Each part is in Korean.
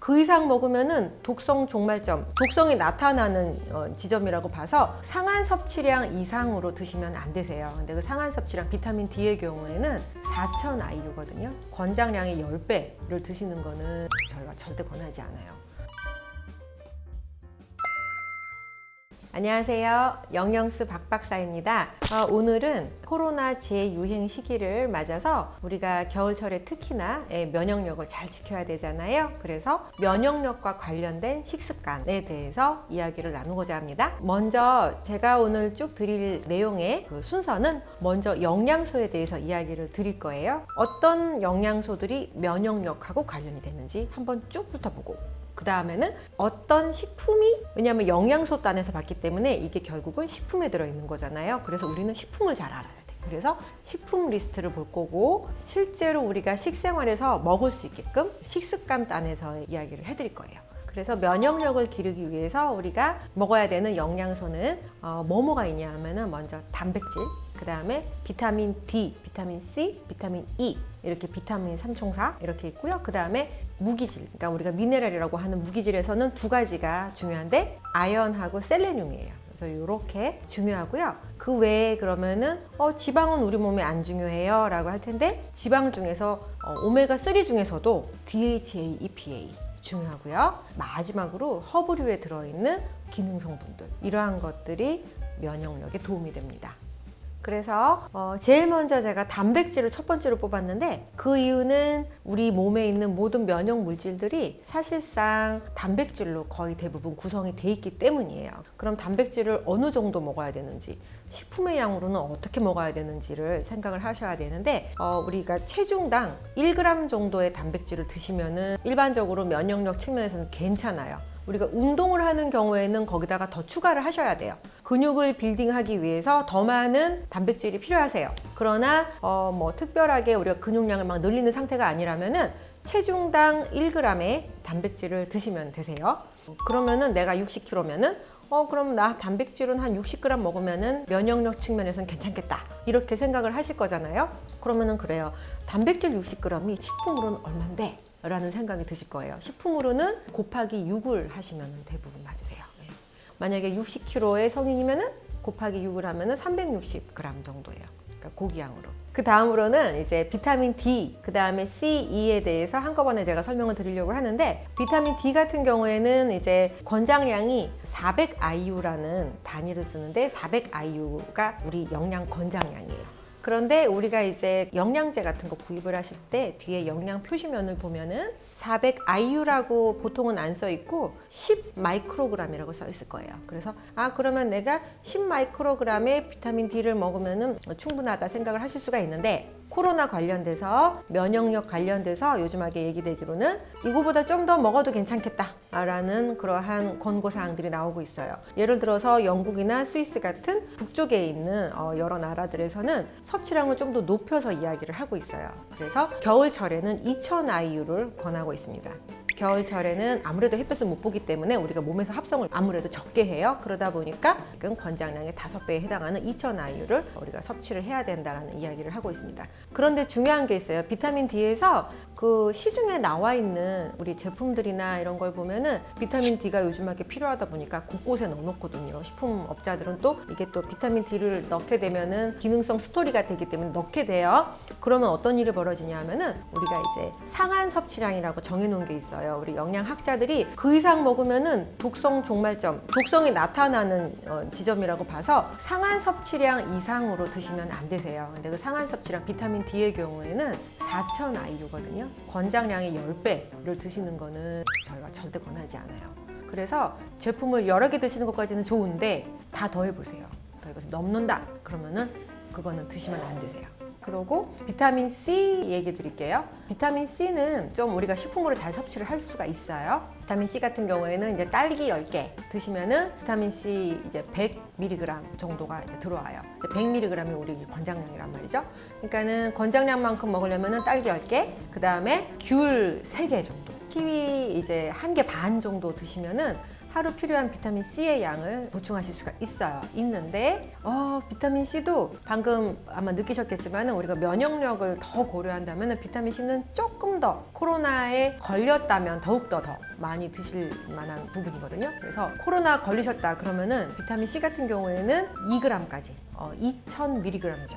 그 이상 먹으면은 독성 종말점, 독성이 나타나는 지점이라고 봐서 상한 섭취량 이상으로 드시면 안 되세요. 근데 그 상한 섭취량 비타민 D의 경우에는 4,000 IU거든요. 권장량의 10배를 드시는 거는 저희가 절대 권하지 않아요. 안녕하세요. 영영스 박박사입니다. 오늘은 코로나 재유행 시기를 맞아서 우리가 겨울철에 특히나 면역력을 잘 지켜야 되잖아요. 그래서 면역력과 관련된 식습관에 대해서 이야기를 나누고자 합니다. 먼저 제가 오늘 쭉 드릴 내용의 그 순서는 먼저 영양소에 대해서 이야기를 드릴 거예요. 어떤 영양소들이 면역력하고 관련이 되는지 한번 쭉 훑어보고, 그 다음에는 어떤 식품이, 왜냐하면 영양소단에서 봤기 때문에 이게 결국은 식품에 들어있는 거잖아요. 그래서 우리는 식품을 잘 알아야 돼. 그래서 식품 리스트를 볼 거고, 실제로 우리가 식생활에서 먹을 수 있게끔 식습관단에서 이야기를 해드릴 거예요. 그래서 면역력을 기르기 위해서 우리가 먹어야 되는 영양소는 뭐가 있냐 하면은 먼저 단백질, 그 다음에 비타민 D, 비타민 C, 비타민 E, 이렇게 비타민 3총사 이렇게 있고요. 그 다음에 무기질, 그러니까 우리가 미네랄이라고 하는 무기질에서는 두 가지가 중요한데 아연하고 셀레늄이에요. 그래서 이렇게 중요하고요. 그 외에 그러면은 지방은 우리 몸에 안 중요해요 라고 할 텐데, 지방 중에서 오메가3 중에서도 DHA, EPA 중요하고요. 마지막으로 허브류에 들어있는 기능 성분들, 이러한 것들이 면역력에 도움이 됩니다. 그래서 제일 먼저 제가 단백질을 첫 번째로 뽑았는데, 그 이유는 우리 몸에 있는 모든 면역 물질들이 사실상 단백질로 거의 대부분 구성이 돼 있기 때문이에요. 그럼 단백질을 어느 정도 먹어야 되는지, 식품의 양으로는 어떻게 먹어야 되는지를 생각을 하셔야 되는데, 우리가 체중당 1g 정도의 단백질을 드시면은 일반적으로 면역력 측면에서는 괜찮아요. 우리가 운동을 하는 경우에는 거기다가 더 추가를 하셔야 돼요. 근육을 빌딩하기 위해서 더 많은 단백질이 필요하세요. 그러나 특별하게 우리가 근육량을 막 늘리는 상태가 아니라면은 체중당 1g의 단백질을 드시면 되세요. 그러면은 내가 60kg면은 그럼 나 단백질은 한 60g 먹으면은 면역력 측면에서는 괜찮겠다, 이렇게 생각을 하실 거잖아요. 그러면은 그래요. 단백질 60g이 식품으로는 얼만데? 라는 생각이 드실 거예요. 식품으로는 곱하기 6을 하시면 대부분 맞으세요. 만약에 60kg의 성인이면은 곱하기 6을 하면은 360g 정도예요. 그러니까 고기양으로. 그 다음으로는 이제 비타민 D, 그 다음에 C, E에 대해서 한꺼번에 제가 설명을 드리려고 하는데, 비타민 D 같은 경우에는 이제 권장량이 400 IU라는 단위를 쓰는데, 400 IU가 우리 영양 권장량이에요. 그런데 우리가 이제 영양제 같은 거 구입을 하실 때 뒤에 영양 표시면을 보면은 400 IU라고 보통은 안 써 있고 10 마이크로그램이라고 써 있을 거예요. 그래서 그러면 내가 10 마이크로그램의 비타민 D를 먹으면은 충분하다 생각을 하실 수가 있는데, 코로나 관련돼서 면역력 관련돼서 요즘하게 얘기되기로는 이거보다 좀 더 먹어도 괜찮겠다 라는 그러한 권고사항들이 나오고 있어요. 예를 들어서 영국이나 스위스 같은 북쪽에 있는 여러 나라들에서는 섭취량을 좀 더 높여서 이야기를 하고 있어요. 그래서 겨울철에는 2000 IU를 권하고 있습니다. 겨울철에는 아무래도 햇볕을 못 보기 때문에 우리가 몸에서 합성을 아무래도 적게 해요. 그러다 보니까 지금 권장량의 5배에 해당하는 2000 IU를 우리가 섭취를 해야 된다는 이야기를 하고 있습니다. 그런데 중요한 게 있어요. 비타민 D에서 그 시중에 나와 있는 우리 제품들이나 이런 걸 보면은 비타민 D가 요즘하게 필요하다 보니까 곳곳에 넣어놓거든요. 식품업자들은 또 이게 또 비타민 D를 넣게 되면은 기능성 스토리가 되기 때문에 넣게 돼요. 그러면 어떤 일이 벌어지냐 하면은 우리가 이제 상한 섭취량이라고 정해놓은 게 있어요. 우리 영양학자들이 그 이상 먹으면은 독성 종말점, 독성이 나타나는 지점이라고 봐서 상한 섭취량 이상으로 드시면 안 되세요. 근데 그 상한 섭취량 비타민 D의 경우에는 4,000 IU거든요. 권장량의 10배를 드시는 거는 저희가 절대 권하지 않아요. 그래서 제품을 여러 개 드시는 것까지는 좋은데 다 더해보세요. 더해서 넘는다 그러면은 그거는 드시면 안 되세요. 그리고 비타민 C 얘기 드릴게요. 비타민 C는 좀 우리가 식품으로 잘 섭취를 할 수가 있어요. 비타민 C 같은 경우에는 이제 딸기 10개 드시면은 비타민 C 이제 100mg 정도가 이제 들어와요. 이제 100mg이 우리 권장량이란 말이죠. 그러니까는 권장량만큼 먹으려면은 딸기 10개, 그 다음에 귤 3개 정도, 키위 이제 1개 반 정도 드시면은 하루 필요한 비타민 C의 양을 보충하실 수가 있는데 비타민 C도 방금 아마 느끼셨겠지만 우리가 면역력을 더 고려한다면 비타민 C는 조금 더 코로나에 걸렸다면 더욱더 더 많이 드실 만한 부분이거든요. 그래서 코로나 걸리셨다 그러면은 비타민 C 같은 경우에는 2g까지 2000mg이죠.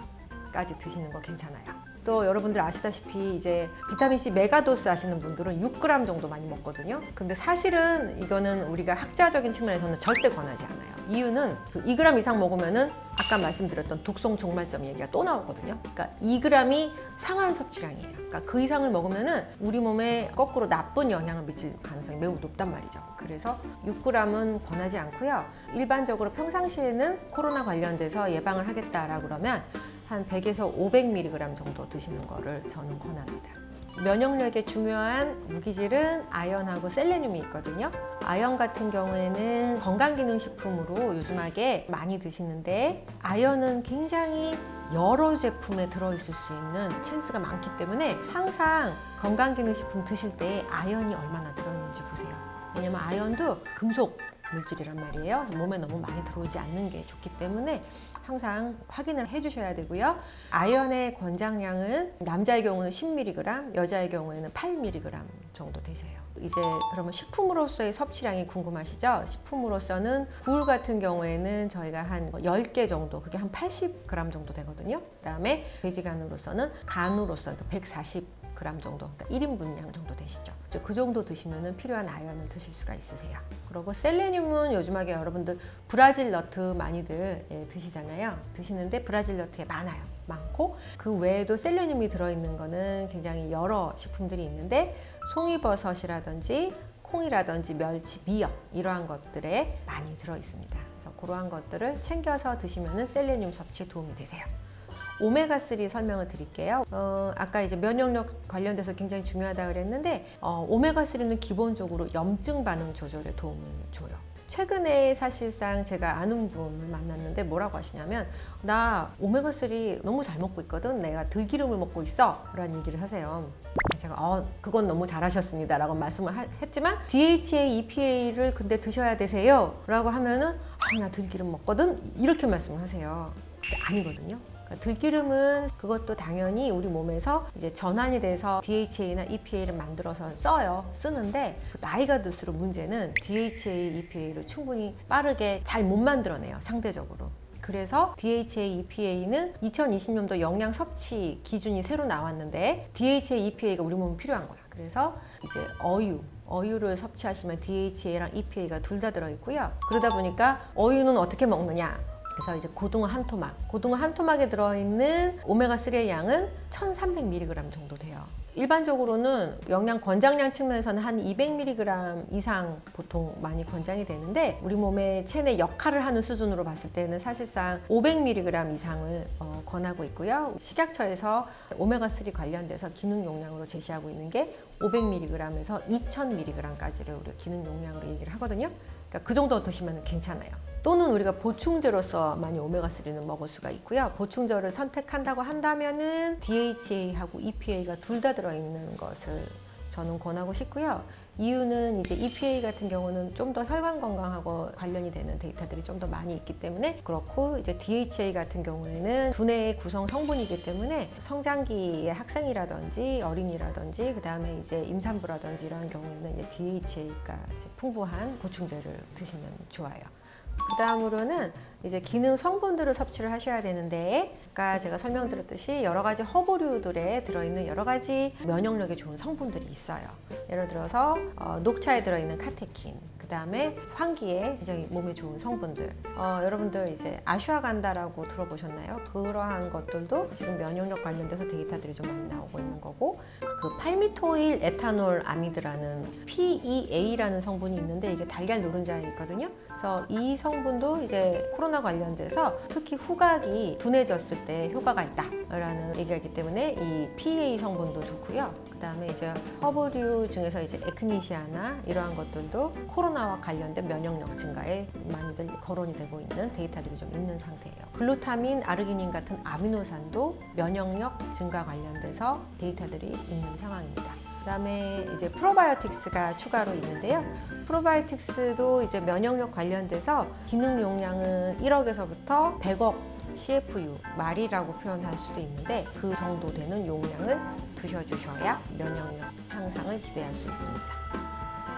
까지 드시는 거 괜찮아요. 또 여러분들 아시다시피 이제 비타민C 메가도스 하시는 분들은 6g 정도 많이 먹거든요. 근데 사실은 이거는 우리가 학자적인 측면에서는 절대 권하지 않아요. 이유는 2g 이상 먹으면은 아까 말씀드렸던 독성 종말점 얘기가 또 나오거든요. 그러니까 2g이 상한 섭취량이에요. 그러니까 그 이상을 먹으면은 우리 몸에 거꾸로 나쁜 영향을 미칠 가능성이 매우 높단 말이죠. 그래서 6g은 권하지 않고요. 일반적으로 평상시에는 코로나 관련돼서 예방을 하겠다라고 그러면 한 100에서 500mg 정도 드시는 거를 저는 권합니다. 면역력에 중요한 무기질은 아연하고 셀레늄이 있거든요. 아연 같은 경우에는 건강기능식품으로 요즘하게 많이 드시는데 아연은 굉장히 여러 제품에 들어있을 수 있는 찬스가 많기 때문에 항상 건강기능식품 드실 때 아연이 얼마나 들어있는지 보세요. 왜냐면 아연도 금속 물질이란 말이에요. 그래서 몸에 너무 많이 들어오지 않는 게 좋기 때문에 항상 확인을 해주셔야 되고요. 아연의 권장량은 남자의 경우는 10mg, 여자의 경우에는 8mg 정도 되세요. 이제 그러면 식품으로서의 섭취량이 궁금하시죠? 식품으로서는 굴 같은 경우에는 저희가 한 10개 정도, 그게 한 80g 정도 되거든요. 그 다음에 돼지간으로서는 간으로서 140g 정도, 그러니까 1인분량 정도 되시죠. 그 정도 드시면 필요한 아연을 드실 수가 있으세요. 그리고 셀레늄은 요즘하게 여러분들 브라질 너트 많이들 드시잖아요. 드시는데 브라질 너트에 많고 그 외에도 셀레늄이 들어있는 거는 굉장히 여러 식품들이 있는데 송이버섯이라든지 콩이라든지 멸치, 미역 이러한 것들에 많이 들어있습니다. 그래서 그러한 것들을 챙겨서 드시면 셀레늄 섭취에 도움이 되세요. 오메가3 설명을 드릴게요. 아까 이제 면역력 관련돼서 굉장히 중요하다고 그랬는데 오메가3는 기본적으로 염증 반응 조절에 도움을 줘요. 최근에 사실상 제가 아는 분을 만났는데 뭐라고 하시냐면 나 오메가3 너무 잘 먹고 있거든. 내가 들기름을 먹고 있어. 라는 얘기를 하세요. 제가 그건 너무 잘하셨습니다 라고 말씀을 했지만 DHA, EPA를 근데 드셔야 되세요 라고 하면은 나 들기름 먹거든. 이렇게 말씀을 하세요. 아니거든요. 들기름은 그것도 당연히 우리 몸에서 이제 전환이 돼서 DHA나 EPA를 만들어서 쓰는데 나이가 들수록 문제는 DHA, EPA를 충분히 빠르게 잘 못 만들어내요, 상대적으로. 그래서 DHA, EPA는 2020년도 영양 섭취 기준이 새로 나왔는데 DHA, EPA가 우리 몸에 필요한 거야. 그래서 이제 어유를 섭취하시면 DHA랑 EPA가 둘 다 들어있고요. 그러다 보니까 어유는 어떻게 먹느냐? 그래서 이제 고등어 한 토막에 들어있는 오메가3의 양은 1300mg 정도 돼요. 일반적으로는 영양 권장량 측면에서는 한 200mg 이상 보통 많이 권장이 되는데 우리 몸의 체내 역할을 하는 수준으로 봤을 때는 사실상 500mg 이상을 권하고 있고요. 식약처에서 오메가3 관련돼서 기능 용량으로 제시하고 있는 게 500mg에서 2000mg까지를 우리가 기능 용량으로 얘기를 하거든요. 그러니까 그 정도 드시면 괜찮아요. 또는 우리가 보충제로서 많이 오메가3는 먹을 수가 있고요. 보충제를 선택한다고 한다면은 DHA하고 EPA가 둘 다 들어있는 것을 저는 권하고 싶고요. 이유는 이제 EPA 같은 경우는 좀 더 혈관 건강하고 관련이 되는 데이터들이 좀 더 많이 있기 때문에 그렇고 이제 DHA 같은 경우에는 두뇌의 구성 성분이기 때문에 성장기의 학생이라든지 어린이라든지 그 다음에 이제 임산부라든지 이런 경우에는 이제 DHA가 이제 풍부한 보충제를 드시면 좋아요. 그 다음으로는 이제 기능 성분들을 섭취를 하셔야 되는데 아까 제가 설명드렸듯이 여러 가지 허브류들에 들어있는 여러 가지 면역력에 좋은 성분들이 있어요. 예를 들어서 녹차에 들어있는 카테킨, 그 다음에 황기에 굉장히 몸에 좋은 성분들. 여러분들 이제 아슈아간다라고 들어보셨나요? 그러한 것들도 지금 면역력 관련돼서 데이터들이 좀 많이 나오고 있는 거고 그 팔미토일 에탄올 아미드라는 PEA라는 성분이 있는데 이게 달걀 노른자에 있거든요. 그래서 이 성분도 이제 코로나 관련돼서 특히 후각이 둔해졌을 때 효과가 있다라는 얘기가 있기 때문에 이 PEA 성분도 좋고요. 그 다음에 이제 허브류 중에서 이제 에크니시아나 이러한 것들도 코로나와 관련된 면역력 증가에 많이들 거론이 되고 있는 데이터들이 좀 있는 상태예요. 글루타민, 아르기닌 같은 아미노산도 면역력 증가 관련돼서 데이터들이 있는 상황입니다. 그다음에 이제 프로바이오틱스가 추가로 있는데요. 프로바이오틱스도 이제 면역력 관련돼서 기능 용량은 1억에서부터 100억 CFU 말이라고 표현할 수도 있는데 그 정도 되는 용량을 드셔주셔야 면역력 향상을 기대할 수 있습니다.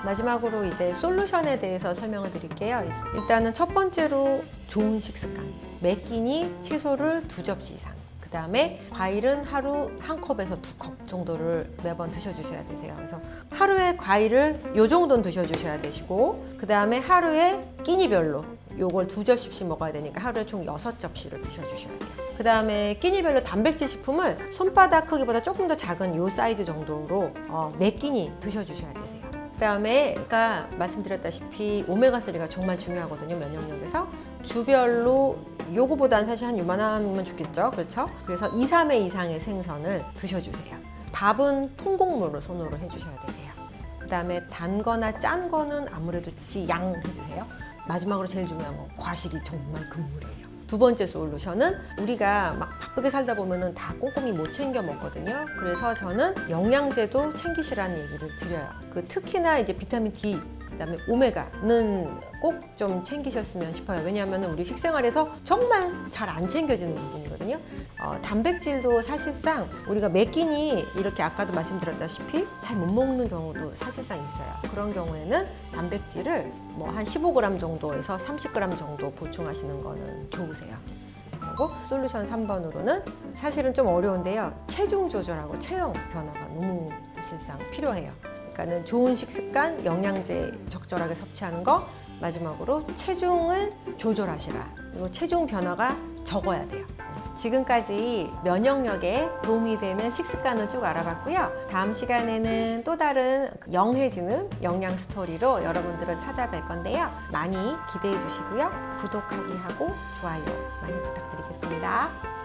마지막으로 이제 솔루션에 대해서 설명을 드릴게요. 일단은 첫 번째로 좋은 식습관. 매 끼니 채소를 2접시 이상. 그 다음에 과일은 하루 1컵에서 2컵 정도를 매번 드셔주셔야 되세요. 그래서 하루에 과일을 요 정도는 드셔주셔야 되시고, 그 다음에 하루에 끼니별로 요걸 2접시씩 먹어야 되니까 하루에 총 6접시를 드셔주셔야 돼요. 그 다음에 끼니별로 단백질 식품을 손바닥 크기보다 조금 더 작은 요 사이즈 정도로 매 끼니 드셔주셔야 되세요. 그 다음에 아까 말씀드렸다시피 오메가3가 정말 중요하거든요. 면역력에서 주별로 요거보다는 사실 한 요만하면 좋겠죠. 그렇죠? 그래서 2, 3회 이상의 생선을 드셔주세요. 밥은 통곡물로 선호를 해주셔야 되세요. 그 다음에 단 거나 짠 거는 아무래도 지양해주세요. 마지막으로 제일 중요한 건 과식이 정말 금물이에요. 두 번째 솔루션은 우리가 막 바쁘게 살다 보면은 다 꼼꼼히 못 챙겨 먹거든요. 그래서 저는 영양제도 챙기시라는 얘기를 드려요. 특히나 이제 비타민 D, 그다음에 오메가는 꼭 좀 챙기셨으면 싶어요. 왜냐하면 우리 식생활에서 정말 잘 안 챙겨지는 부분이거든요. 단백질도 사실상 우리가 매 끼니 이렇게 아까도 말씀드렸다시피 잘 못 먹는 경우도 사실상 있어요. 그런 경우에는 단백질을 뭐 한 15g 정도에서 30g 정도 보충하시는 거는 좋으세요. 그리고 솔루션 3번으로는 사실은 좀 어려운데요. 체중 조절하고 체형 변화가 너무 사실상 필요해요. 그러니까는 좋은 식습관, 영양제 적절하게 섭취하는 거, 마지막으로 체중을 조절하시라. 그리고 체중 변화가 적어야 돼요. 지금까지 면역력에 도움이 되는 식습관을 쭉 알아봤고요. 다음 시간에는 또 다른 영해지는 영양 스토리로 여러분들을 찾아뵐 건데요. 많이 기대해 주시고요. 구독하기 하고 좋아요 많이 부탁드리겠습니다.